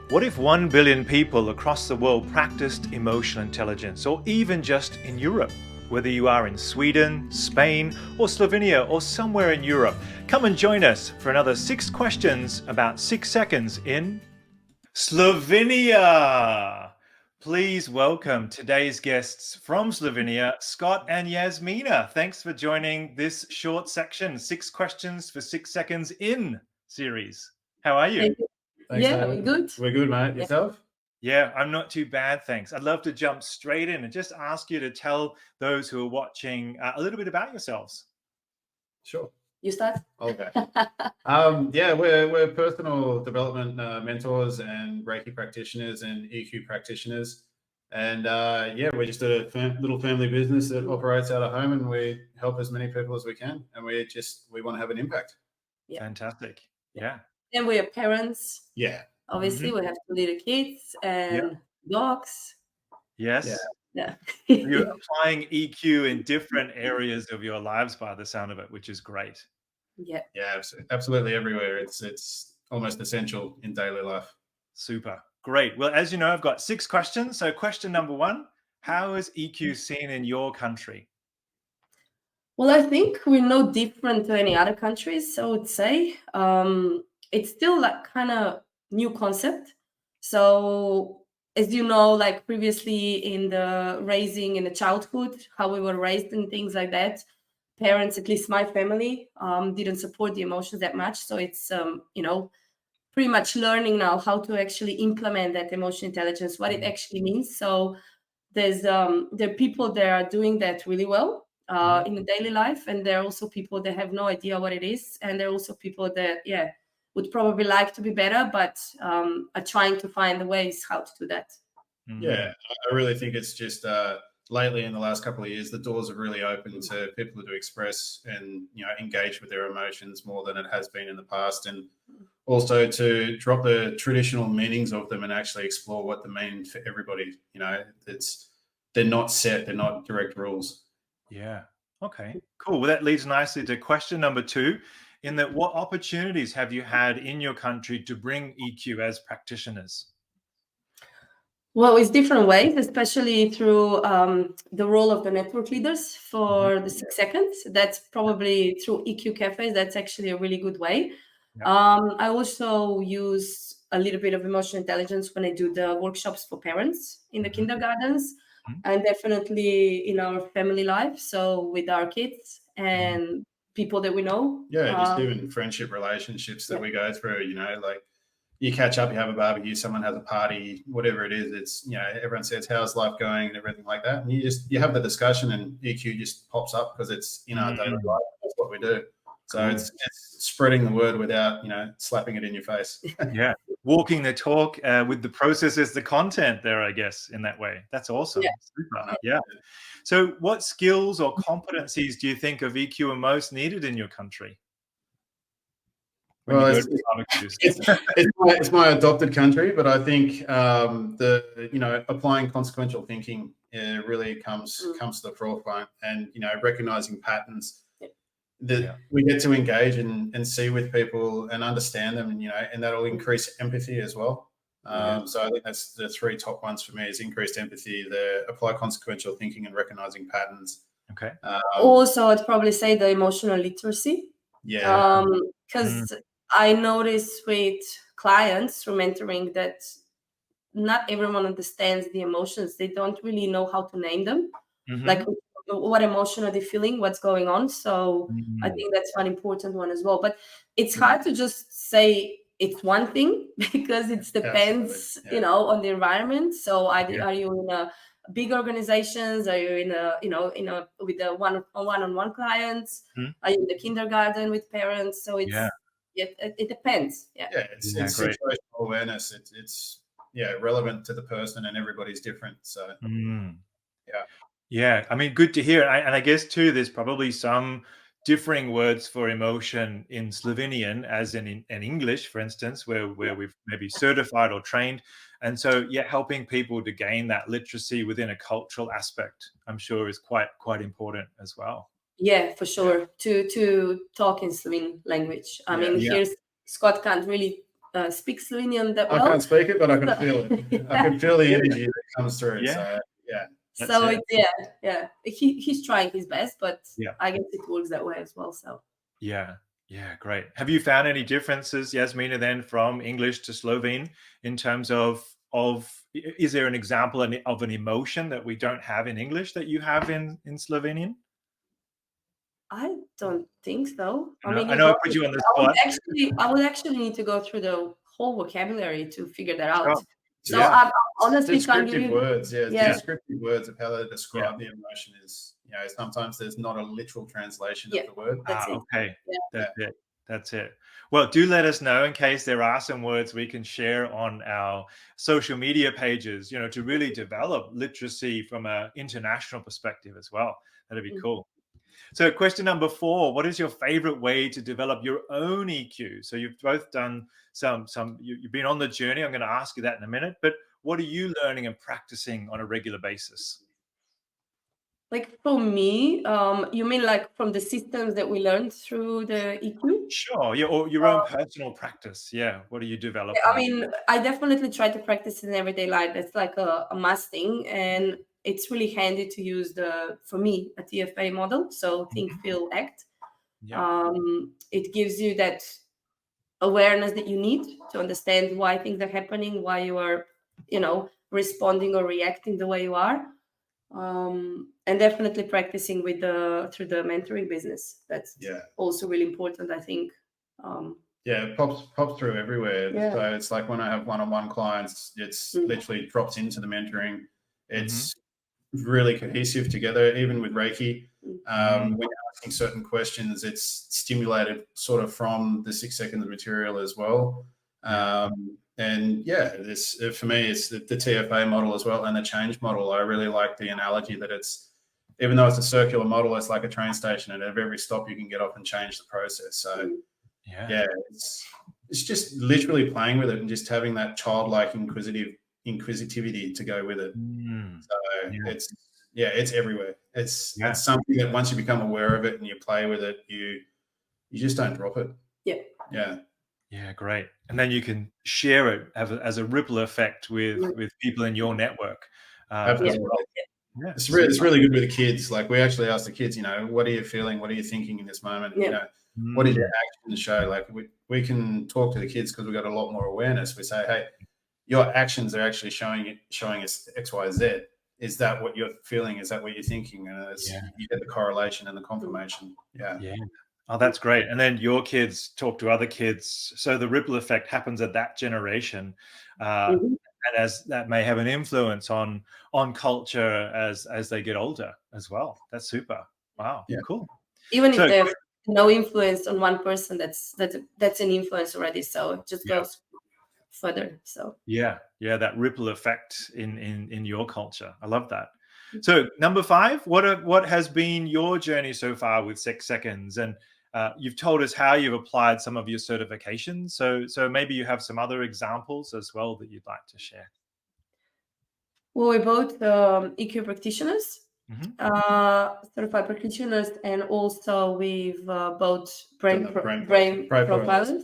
What if 1 billion people across the world practiced emotional intelligence, or even just in Europe? Whether you are in Sweden, Spain, or Slovenia, or somewhere in Europe, come and join us for another 6 questions about 6 seconds in Slovenia. Please welcome today's guests from Slovenia, Scott and Jasmina. Thanks for joining this short section, 6 questions for 6 seconds in series. How are you? Thank you. Thanks, Yeah, David. we're good. We're good, mate. Yeah. Yourself? Yeah, I'm not too bad, thanks. I'd love to jump straight in and just ask you to tell those who are watching a little bit about yourselves. Sure. You start? Okay. Yeah, we're personal development mentors and Reiki practitioners and EQ practitioners. And yeah, we're just a little family business that operates out of home, and we help as many people as we can. And we want to have an impact. Yeah. Fantastic. Yeah. And we are parents. Yeah. Obviously, we have 2 little kids and dogs. Yes. Yeah. You're applying EQ in different areas of your lives by the sound of it, which is great. Yeah. Yeah, absolutely everywhere. It's almost essential in daily life. Super. Great. Well, as you know, I've got 6 questions. So question number 1, how is EQ seen in your country? Well, I think we're no different to any other countries, I would say. It's still like kind of new concept. So as you know, like previously in the raising in the childhood, how we were raised and things like that, parents, at least my family, didn't support the emotions that much. So it's, pretty much learning now how to actually implement that emotional intelligence, what it actually means. So there are people that are doing that really well in the daily life, and there are also people that have no idea what it is, and there are also people that would probably like to be better, but are trying to find the ways how to do that. Yeah, I really think it's just lately in the last couple of years, the doors have really opened to people to express and engage with their emotions more than it has been in the past, and also to drop the traditional meanings of them and actually explore what they mean for everybody. They're not set, they're not direct rules. Yeah. Okay, cool. Well, that leads nicely to question number 2, in that what opportunities have you had in your country to bring EQ as practitioners? Well, it's different ways, especially through the role of the network leaders for the 6 seconds. That's probably through EQ cafes. That's actually a really good way. I also use a little bit of emotional intelligence when I do the workshops for parents in the kindergartens, and definitely in our family life. So with our kids and people that we know. Yeah, just even friendship relationships that we go through, like you catch up, you have a barbecue, someone has a party, whatever it is, it's, everyone says, how's life going and everything like that. And you have the discussion and EQ just pops up because it's in our daily life. That's what we do. So it's spreading the word without, slapping it in your face. Yeah. Walking the talk with the processes, the content there, I guess, in that way. That's awesome. Yeah. Super. Yeah. So what skills or competencies do you think of EQ are most needed in your country? Well, it's my adopted country, but I think applying consequential thinking really comes to the forefront, and recognizing patterns that we get to engage and see with people and understand them, and that'll increase empathy as well. So I think that's the 3 top ones for me: is increased empathy, apply consequential thinking, and recognizing patterns. Okay. Also, I'd probably say the emotional literacy. Yeah. Because I notice with clients through mentoring that not everyone understands the emotions. They don't really know how to name them. Like what emotion are they feeling, what's going on. So I think that's one important one as well. But it's hard to just say it's one thing because it depends, on the environment. So are you in a big organizations? Are you in a with the one-on-one clients? Are you in the kindergarten with parents? So it depends. It's situational awareness. It's relevant to the person, and everybody's different. So I mean, good to hear. And I guess too, there's probably some differing words for emotion in Slovenian as in English, for instance, where we've maybe certified or trained. And so, helping people to gain that literacy within a cultural aspect, I'm sure, is quite important as well. Yeah, for sure. To talk in Slovene language. I mean, here Scott can't really speak Slovenian that I well. can't speak it, but I can feel it. I can feel the energy that comes through. Yeah. So yeah. So it. yeah. He's trying his best, but Yeah. I guess it works that way as well. So Yeah. Yeah, great. Have you found any differences, Jasmina, then from English to Slovene in terms of is there an example of an emotion that we don't have in English that you have in Slovenian? I don't think so. I mean, I know I put you on the spot. I would actually need to go through the whole vocabulary to figure that out. Sure. So Yeah. I honestly can't give Descriptive you. words, Yeah. descriptive words of how they describe the emotion is, sometimes there's not a literal translation of the word. That's it. Okay. Yeah. That's it. Well, do let us know in case there are some words we can share on our social media pages, to really develop literacy from an international perspective as well. That'd be cool. So question number 4, what is your favorite way to develop your own EQ? So you've both done you've been on the journey. I'm going to ask you that in a minute, but what are you learning and practicing on a regular basis? Like for me, you mean like from the systems that we learned through the EQ? Sure. Yeah, or your own personal practice. Yeah. What are you developing? I mean, I definitely try to practice in everyday life. It's like a must thing, and it's really handy to use for me, a TFA model. So think, feel, act. Yeah. It gives you that awareness that you need to understand why things are happening, why you are, responding or reacting the way you are. And definitely practicing through the mentoring business. That's also really important, I think. It pops through everywhere. Yeah. So it's like when I have one-on-one clients, it's literally drops into the mentoring. It's really cohesive together, even with Reiki. When you're asking certain questions, it's stimulated sort of from the 6 seconds of material as well. And this for me, it's the TFA model as well, and the change model. I really like the analogy that even though it's a circular model, it's like a train station, and at every stop you can get off and change the process. So it's just literally playing with it and just having that childlike inquisitivity to go with it. So it's everywhere. It's something that once you become aware of it and you play with it, you just don't drop it. Yeah, great. And then you can share it as a ripple effect with people in your network. Absolutely. Yeah, it's really good with the kids. Like we actually ask the kids, what are you feeling? What are you thinking in this moment? What is your action show? Like we can talk to the kids because we've got a lot more awareness. We say, hey, your actions are actually showing us X, Y, Z. Is that what you're feeling? Is that what you're thinking? And you get the correlation and the confirmation. Yeah. Oh, that's great. And then your kids talk to other kids. So the ripple effect happens at that generation. And as that may have an influence on culture as they get older as well. That's super. Wow. Yeah. Cool. Even if they have no influence on one person, that's an influence already. So it just goes further. So that ripple effect in your culture. I love that. So number 5, what has been your journey so far with 6 seconds? And you've told us how you've applied some of your certifications. So maybe you have some other examples as well that you'd like to share. Well, we're both EQ practitioners, certified practitioners, and also we've both brain profilers.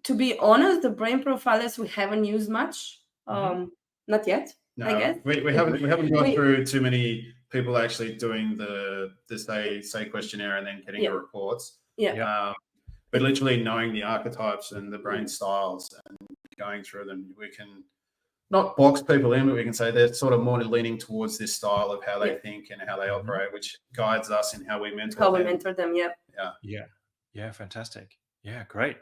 To be honest, the brain profilers we haven't used much, not yet. No, I guess we haven't gone through too many people actually doing the say questionnaire and then getting the reports. But literally knowing the archetypes and the brain styles and going through them, we can not box people in, but we can say they're sort of more leaning towards this style of how they think and how they operate, which guides us in how we mentor them. Yeah, fantastic. Yeah, great.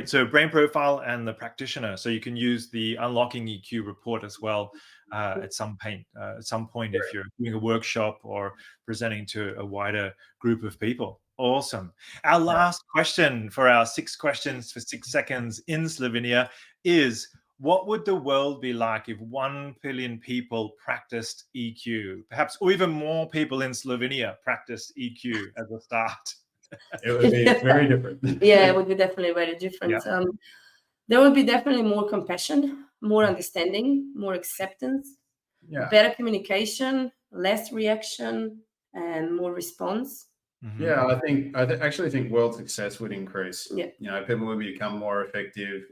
So brain profile and the practitioner. So you can use the Unlocking EQ report as well at some point if you're doing a workshop or presenting to a wider group of people. Awesome. Our last question for our 6 questions for 6 seconds in Slovenia is, what would the world be like if 1 billion people practiced EQ? Perhaps, or even more people in Slovenia practiced EQ as a start. It would be very different. It would be definitely very different. There would be definitely more compassion, more understanding, more acceptance, better communication, less reaction, and more response. Mhm. Yeah, I actually think world success would increase. Yeah. You know, people would become more effective.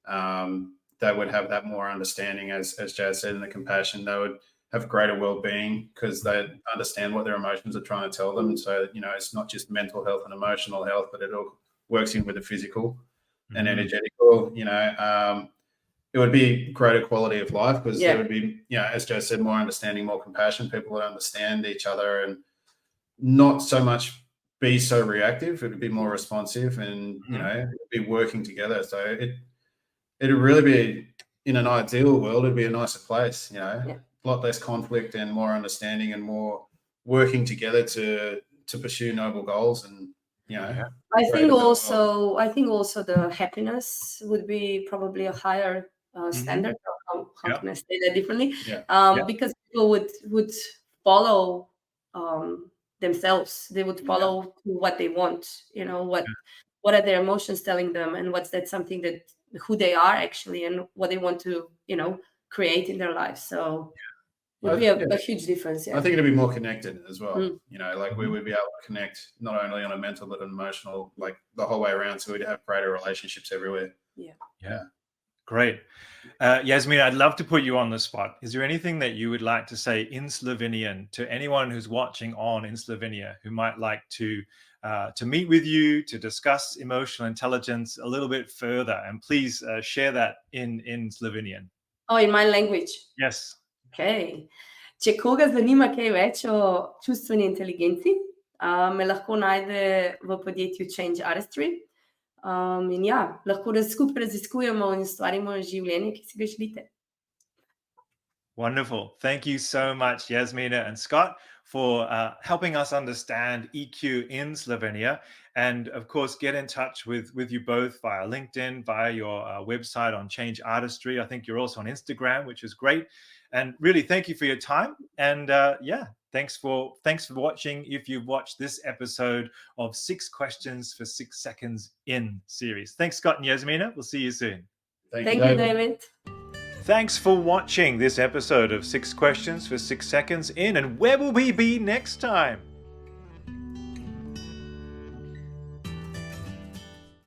Mm. They would have that more understanding, as Jazz said, and the compassion. They would have greater well-being because they understand what their emotions are trying to tell them. So, you know, it's not just mental health and emotional health, but it all works in with the physical and Mhm. energetical. You know, it would be greater quality of life because Yeah. there would be, you know, as Jazz said, more understanding, more compassion. People would understand each other and not so much be so reactive. It would be more responsive, and you know, be working together. So it'd really be, in an ideal world, it'd be a nicer place. You know, Yeah. a lot less conflict and more understanding and more working together to pursue noble goals. And you know, Yeah. I great think about the world. also the happiness would be probably a higher standard. Or how Yeah. can I say that differently? Yeah. Yeah. Because people would follow themselves. They would follow what they want. You know, what are their emotions telling them, and what's that something that who they are actually, and what they want to, you know, create in their life. So it would be Yeah. a huge difference. I Yeah. think it'd be more connected as well. Mm. You know, like we Mhm. would be able to connect not only on a mental but an emotional, like the whole way around. So we'd have greater relationships everywhere. Yeah. Yeah. Great. Yasmin, I'd love to put you on the spot. Is there anything that you would like to say in Slovenian to anyone who's watching on in Slovenia who might like to meet with you to discuss emotional intelligence a little bit further? And please share that in Slovenian. Oh, in my language. Yes. Okay. Če koga zanima kaj več o čustveni inteligenci, me lahko najde v podjetju Change Artistry. In ja, lahko skupaj raziskujemo in ustvarimo življenje, ki si ga želite. Wonderful. Thank you so much, Jasmina and Scott, for helping us understand EQ in Slovenia. And of course, get in touch with you both via LinkedIn, via your website on Change Artistry. I think you're also on Instagram, which is great. And really, thank you for your time. And yeah, thanks for watching. If you've watched this episode of 6 Questions for 6 Seconds in series. Thanks, Scott and Jasmina. We'll see you soon. Thank you, David. Thanks for watching this episode of 6 Questions for 6 Seconds in, and where will we be next time?